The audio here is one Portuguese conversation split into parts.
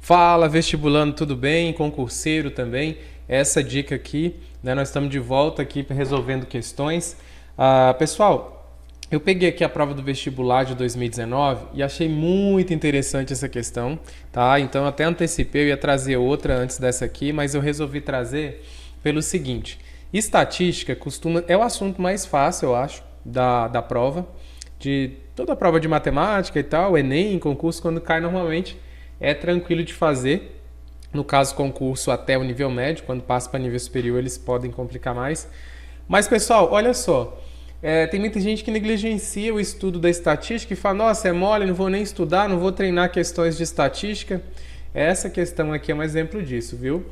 Fala, vestibulando, tudo bem? Concurseiro também. Essa dica aqui, né? Nós estamos de volta aqui resolvendo questões. Pessoal, eu peguei aqui a prova do vestibular de 2019 e achei muito interessante essa questão, tá? Então eu até antecipei, eu ia trazer outra antes dessa aqui, mas eu resolvi trazer pelo seguinte: estatística é o assunto mais fácil, eu acho, da prova, de toda a prova de matemática e tal, Enem, concurso, quando cai normalmente é tranquilo de fazer. No caso, concurso até o nível médio, quando passa para nível superior eles podem complicar mais. Mas pessoal, olha só, tem muita gente que negligencia o estudo da estatística e fala: nossa, é mole, não vou nem estudar, não vou treinar questões de estatística. Essa questão aqui é um exemplo disso, viu?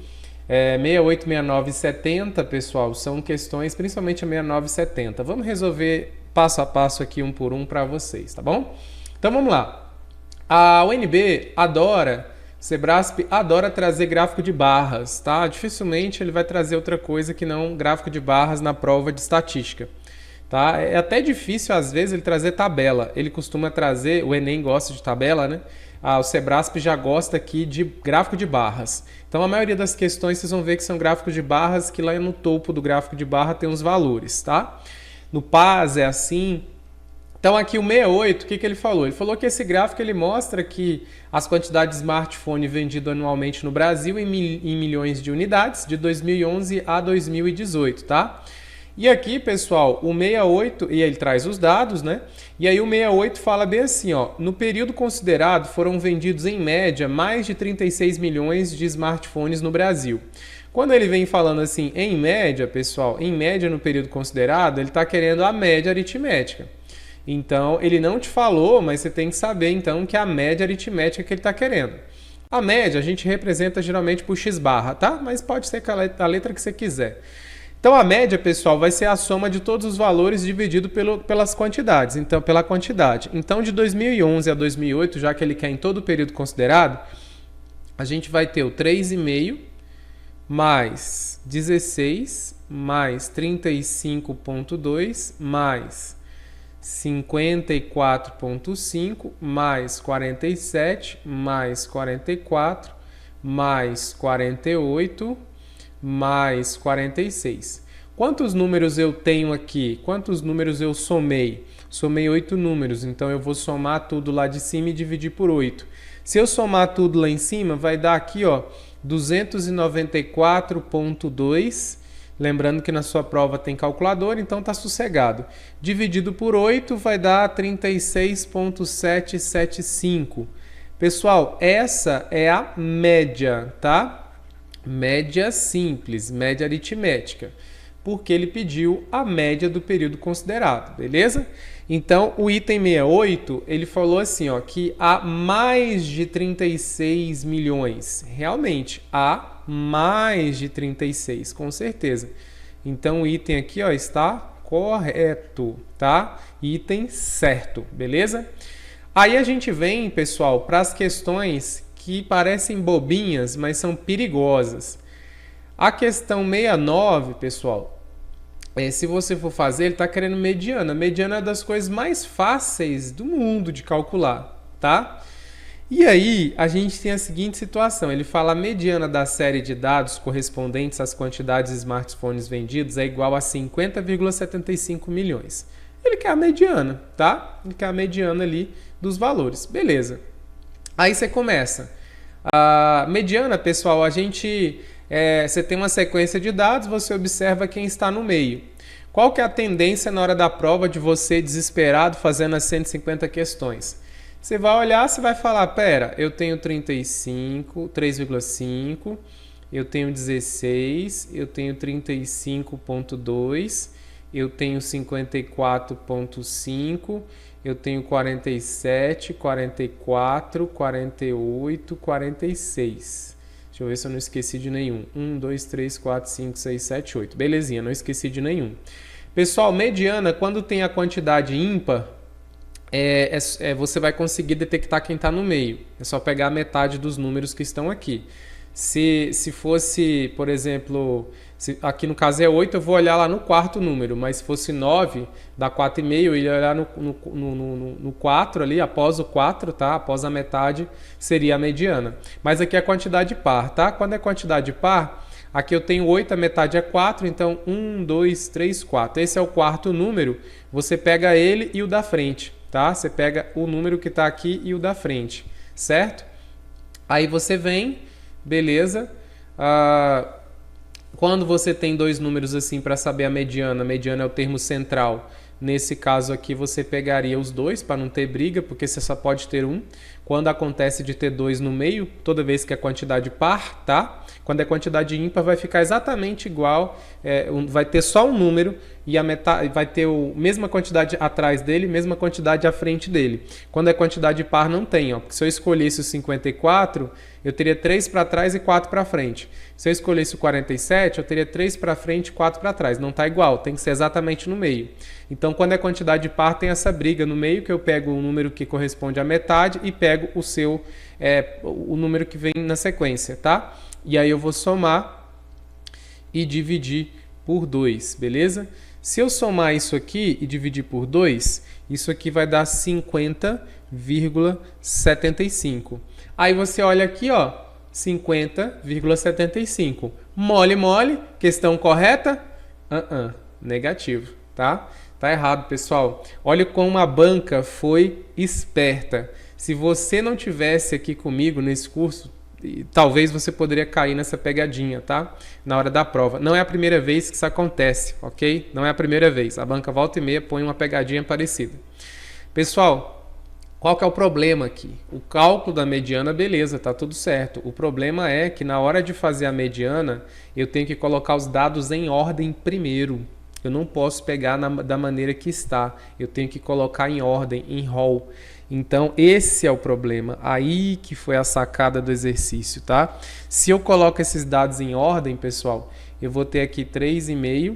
68, 69 e 70, pessoal, são questões, principalmente a 69 e 70. Vamos resolver passo a passo aqui, um por um, para vocês, tá bom? Então vamos lá. A UNB adora, Sebrasp adora trazer gráfico de barras, tá? Dificilmente ele vai trazer outra coisa que não gráfico de barras na prova de estatística, tá? É até difícil às vezes ele trazer tabela. Ele costuma trazer, o Enem gosta de tabela, né? O Sebrasp já gosta aqui de gráfico de barras. Então a maioria das questões vocês vão ver que são gráficos de barras, que lá no topo do gráfico de barra tem os valores, tá? No PAS é assim. Então aqui o 68, o que ele falou? Ele falou que esse gráfico ele mostra que as quantidades de smartphone vendido anualmente no Brasil em milhões de unidades, de 2011 a 2018, tá? E aqui, pessoal, o 68, e ele traz os dados, né? E aí o 68 fala bem assim, ó: no período considerado foram vendidos em média mais de 36 milhões de smartphones no Brasil. Quando ele vem falando assim, em média, pessoal, em média no período considerado, ele está querendo a média aritmética. Então, ele não te falou, mas você tem que saber, então, que é a média aritmética que ele está querendo. A média a gente representa geralmente por x barra, tá? Mas pode ser a letra que você quiser. Então, a média, pessoal, vai ser a soma de todos os valores dividido pelas quantidades. Então, pela quantidade. Então, de 2011 a 2008, já que ele quer em todo o período considerado, a gente vai ter o 3,5 mais 16 mais 35,2 mais 54,5 mais 47 mais 44 mais 48 mais 46. Quantos números eu tenho aqui? Quantos números eu somei? Somei 8 números, então eu vou somar tudo lá de cima e dividir por 8. Se eu somar tudo lá em cima, vai dar aqui, ó, 294,2. Lembrando que na sua prova tem calculadora, então tá sossegado. Dividido por 8 vai dar 36,775. Pessoal, essa é a média, tá? Média simples, média aritmética. Porque ele pediu a média do período considerado, beleza? Então, o item 68, ele falou assim, ó, que há mais de 36 milhões. Realmente, há mais de 36, com certeza. Então, o item aqui, ó, está correto, tá? Item certo, beleza? Aí a gente vem, pessoal, para as questões que parecem bobinhas, mas são perigosas. A questão 69, pessoal, se você for fazer, ele está querendo mediana. Mediana é das coisas mais fáceis do mundo de calcular, tá? E aí, a gente tem a seguinte situação. Ele fala: a mediana da série de dados correspondentes às quantidades de smartphones vendidos é igual a 50,75 milhões. Ele quer a mediana, tá? Ele quer a mediana ali dos valores. Beleza. Aí você começa. A mediana, pessoal, você tem uma sequência de dados, você observa quem está no meio. Qual que é a tendência na hora da prova de você desesperado fazendo as 150 questões? Você vai olhar, você vai falar: pera, eu tenho 3,5, eu tenho 16, eu tenho 35,2, eu tenho 54,5, eu tenho 47, 44, 48, 46. Deixa eu ver se eu não esqueci de nenhum. 1, 2, 3, 4, 5, 6, 7, 8. Belezinha, não esqueci de nenhum. Pessoal, mediana, quando tem a quantidade ímpar, você vai conseguir detectar quem está no meio. É só pegar a metade dos números que estão aqui. Se fosse, por exemplo, aqui no caso é 8, eu vou olhar lá no quarto número, mas se fosse 9, dá 4,5, eu ia olhar no 4 ali, após o 4, tá? Após a metade, seria a mediana. Mas aqui é a quantidade par, tá? Quando é quantidade par, aqui eu tenho 8, a metade é 4, então 1, 2, 3, 4. Esse é o quarto número, você pega ele e o da frente, tá? Você pega o número que está aqui e o da frente, certo? Aí você vem, beleza? Quando você tem dois números assim para saber a mediana é o termo central. Nesse caso aqui você pegaria os dois para não ter briga, porque você só pode ter um. Quando acontece de ter dois no meio, toda vez que é quantidade par, tá? Quando é quantidade ímpar vai ficar exatamente igual, vai ter só um número e a metade vai ter a mesma quantidade atrás dele, mesma quantidade à frente dele. Quando é quantidade par não tem, ó, porque se eu escolhesse o 54, eu teria 3 para trás e 4 para frente. Se eu escolhesse o 47, eu teria 3 para frente e 4 para trás. Não está igual, tem que ser exatamente no meio. Então, quando é quantidade par, tem essa briga no meio, que eu pego o número que corresponde à metade e pego o número que vem na sequência, tá? E aí eu vou somar e dividir por 2, beleza? Se eu somar isso aqui e dividir por 2, isso aqui vai dar 50,75. Aí você olha aqui, ó, 50,75. Mole, mole, questão correta? Negativo, tá? Tá errado, pessoal. Olha como a banca foi esperta. Se você não tivesse aqui comigo nesse curso, talvez você poderia cair nessa pegadinha, tá? Na hora da prova. Não é a primeira vez que isso acontece, ok? Não é a primeira vez. A banca volta e meia põe uma pegadinha parecida. Pessoal, qual que é o problema aqui? O cálculo da mediana, beleza, tá tudo certo. O problema é que na hora de fazer a mediana, eu tenho que colocar os dados em ordem primeiro. Eu não posso pegar da maneira que está. Eu tenho que colocar em ordem, em rol. Então, esse é o problema. Aí que foi a sacada do exercício, tá? Se eu coloco esses dados em ordem, pessoal, eu vou ter aqui 3,5,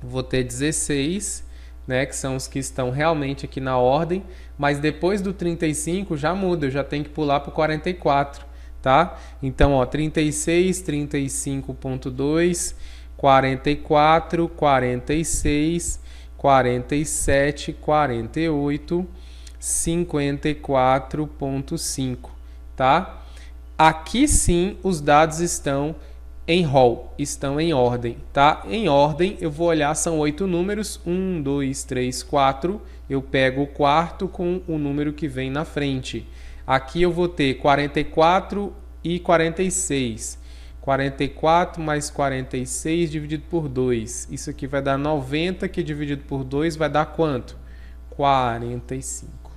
vou ter 16, né, que são os que estão realmente aqui na ordem, mas depois do 35 já muda, eu já tenho que pular para o 44, tá? Então, ó, 36, 35.2, 44, 46, 47, 48, 54.5, tá? Aqui sim os dados estão em rol, estão em ordem, tá? Em ordem eu vou olhar, são 8 números, 1, 2, 3, 4, eu pego o quarto com o número que vem na frente. Aqui eu vou ter 44 e 46. 44 mais 46 dividido por 2. Isso aqui vai dar 90, que dividido por 2 vai dar quanto? 45.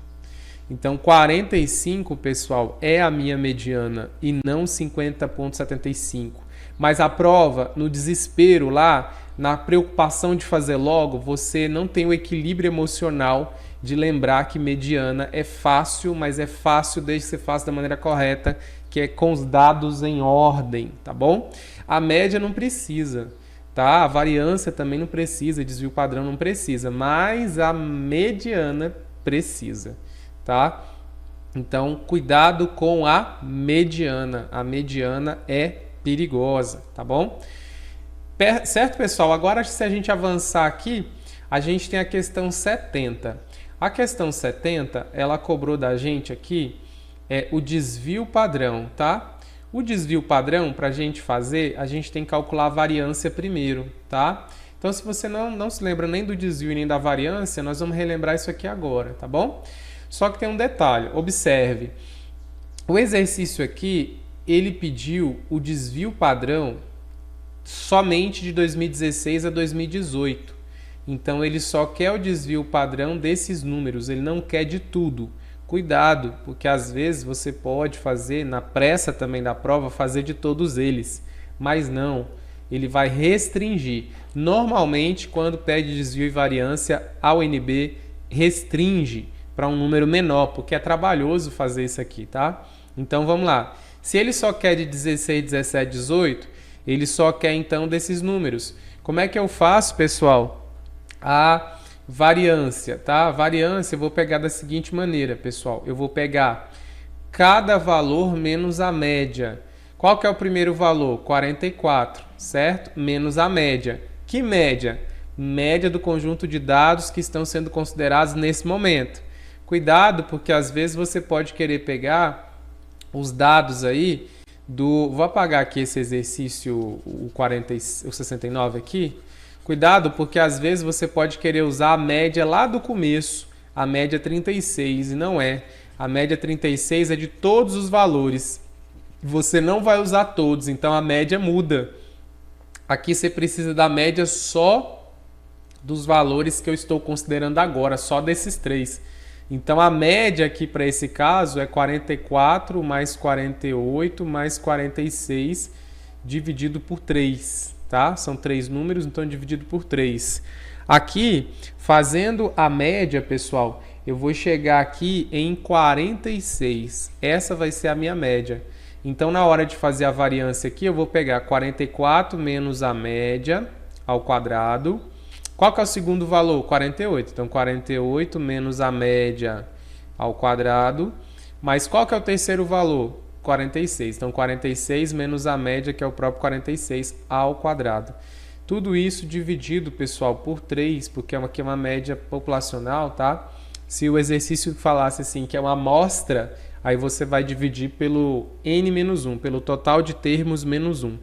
Então, 45, pessoal, é a minha mediana e não 50,75. Mas a prova, no desespero lá, na preocupação de fazer logo, você não tem o equilíbrio emocional de lembrar que mediana é fácil, mas é fácil desde que você faça da maneira correta, que é com os dados em ordem, tá bom? A média não precisa, tá? A variância também não precisa, desvio padrão não precisa, mas a mediana precisa, tá? Então, cuidado com a mediana é perigosa, tá bom? Certo, pessoal? Agora, se a gente avançar aqui, a gente tem a questão 70. A questão 70, ela cobrou da gente aqui o desvio padrão, tá? O desvio padrão, para a gente fazer, a gente tem que calcular a variância primeiro, tá? Então, se você não se lembra nem do desvio e nem da variância, nós vamos relembrar isso aqui agora, tá bom? Só que tem um detalhe, observe. O exercício aqui, ele pediu o desvio padrão somente de 2016 a 2018. Então, ele só quer o desvio padrão desses números, ele não quer de tudo. Cuidado, porque às vezes você pode fazer, na pressa também da prova, fazer de todos eles. Mas não, ele vai restringir. Normalmente, quando pede desvio e variância, a UNB restringe para um número menor, porque é trabalhoso fazer isso aqui, tá? Então, vamos lá. Se ele só quer de 16, 17, 18, ele só quer então desses números. Como é que eu faço, pessoal? A variância, tá? A variância eu vou pegar da seguinte maneira, pessoal. Eu vou pegar cada valor menos a média. Qual que é o primeiro valor? 44, certo? Menos a média. Que média? Média do conjunto de dados que estão sendo considerados nesse momento. Cuidado, porque às vezes você pode querer pegar os dados aí do... Vou apagar aqui esse exercício, o 69 aqui. Cuidado, porque às vezes você pode querer usar a média lá do começo, a média 36, e não é. A média 36 é de todos os valores. Você não vai usar todos, então a média muda. Aqui você precisa da média só dos valores que eu estou considerando agora, só desses três. Então a média aqui para esse caso é 44 mais 48 mais 46 dividido por 3, tá? São 3 números, então dividido por 3. Aqui, fazendo a média, pessoal, eu vou chegar aqui em 46. Essa vai ser a minha média. Então, na hora de fazer a variância aqui, eu vou pegar 44 menos a média ao quadrado. Qual que é o segundo valor? 48. Então, 48 menos a média ao quadrado. Mas qual que é o terceiro valor? 46. Então, 46 menos a média, que é o próprio 46, ao quadrado. Tudo isso dividido, pessoal, por 3, porque aqui é uma média populacional, tá? Se o exercício falasse assim, que é uma amostra, aí você vai dividir pelo n-1, pelo total de termos menos 1.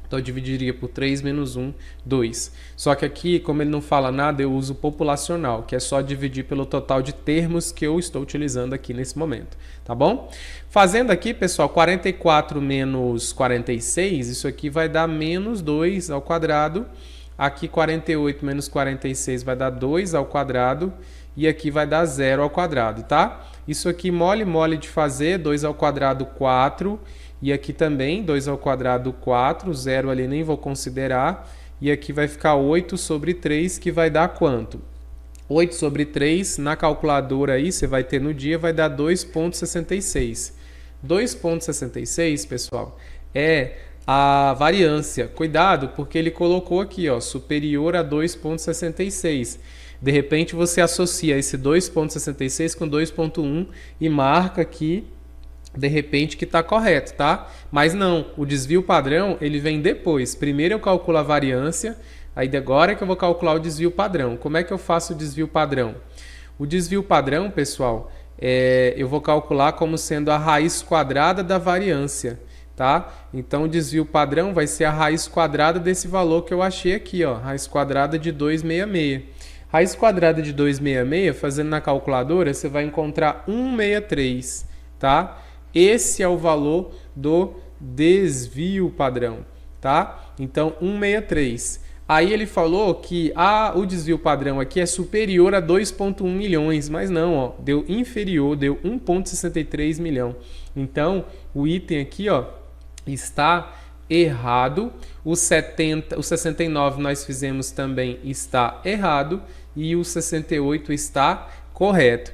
Então, eu dividiria por 3 menos 1, 2. Só que aqui, como ele não fala nada, eu uso populacional, que é só dividir pelo total de termos que eu estou utilizando aqui nesse momento. Tá bom? Fazendo aqui, pessoal, 44 menos 46, isso aqui vai dar menos 2 ao quadrado. Aqui, 48 menos 46 vai dar 2 ao quadrado. E aqui vai dar 0 ao quadrado, tá? Isso aqui mole de fazer, 2 ao quadrado, 4. E aqui também, 2 ao quadrado, 4. 0 ali nem vou considerar. E aqui vai ficar 8 sobre 3, que vai dar quanto? 8 sobre 3, na calculadora aí, você vai ter no dia, vai dar 2,66. 2,66, pessoal, é a variância. Cuidado, porque ele colocou aqui, ó, superior a 2,66. De repente, você associa esse 2,66 com 2,1 e marca aqui, de repente, que está correto, tá? Mas não, o desvio padrão, ele vem depois. Primeiro eu calculo a variância, aí agora é que eu vou calcular o desvio padrão. Como é que eu faço o desvio padrão? O desvio padrão, pessoal, eu vou calcular como sendo a raiz quadrada da variância, tá? Então, o desvio padrão vai ser a raiz quadrada desse valor que eu achei aqui, ó, raiz quadrada de 266. Raiz quadrada de 266, fazendo na calculadora, você vai encontrar 163, tá? Esse é o valor do desvio padrão, tá? Então, 163. Aí ele falou que o desvio padrão aqui é superior a 2,1 milhões, mas não, ó, deu inferior, deu 1,63 milhão. Então, o item aqui, ó, está errado. O 69 nós fizemos também está errado e o 68 está correto.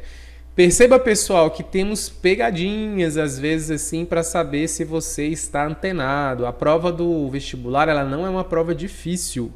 Perceba, pessoal, que temos pegadinhas às vezes assim para saber se você está antenado. A prova do vestibular, ela não é uma prova difícil,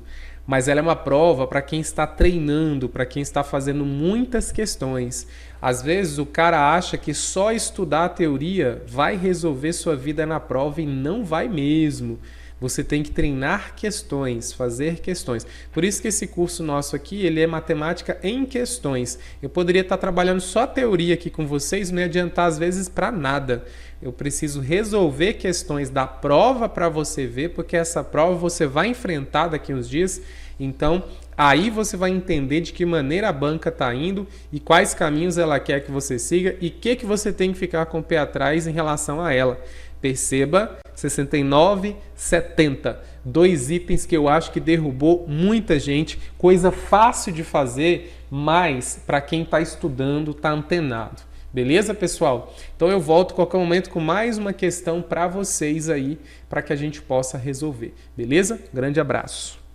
mas ela é uma prova para quem está treinando, para quem está fazendo muitas questões. Às vezes o cara acha que só estudar a teoria vai resolver sua vida na prova e não vai mesmo. Você tem que treinar questões, fazer questões. Por isso que esse curso nosso aqui, ele é matemática em questões. Eu poderia estar trabalhando só a teoria aqui com vocês, não ia adiantar às vezes para nada. Eu preciso resolver questões da prova para você ver, porque essa prova você vai enfrentar daqui uns dias. Então, aí você vai entender de que maneira a banca está indo e quais caminhos ela quer que você siga e o que você tem que ficar com o pé atrás em relação a ela. Perceba, 69, 70. 2 itens que eu acho que derrubou muita gente. Coisa fácil de fazer, mas para quem está estudando, está antenado. Beleza, pessoal? Então eu volto a qualquer momento com mais uma questão para vocês aí, para que a gente possa resolver. Beleza? Grande abraço.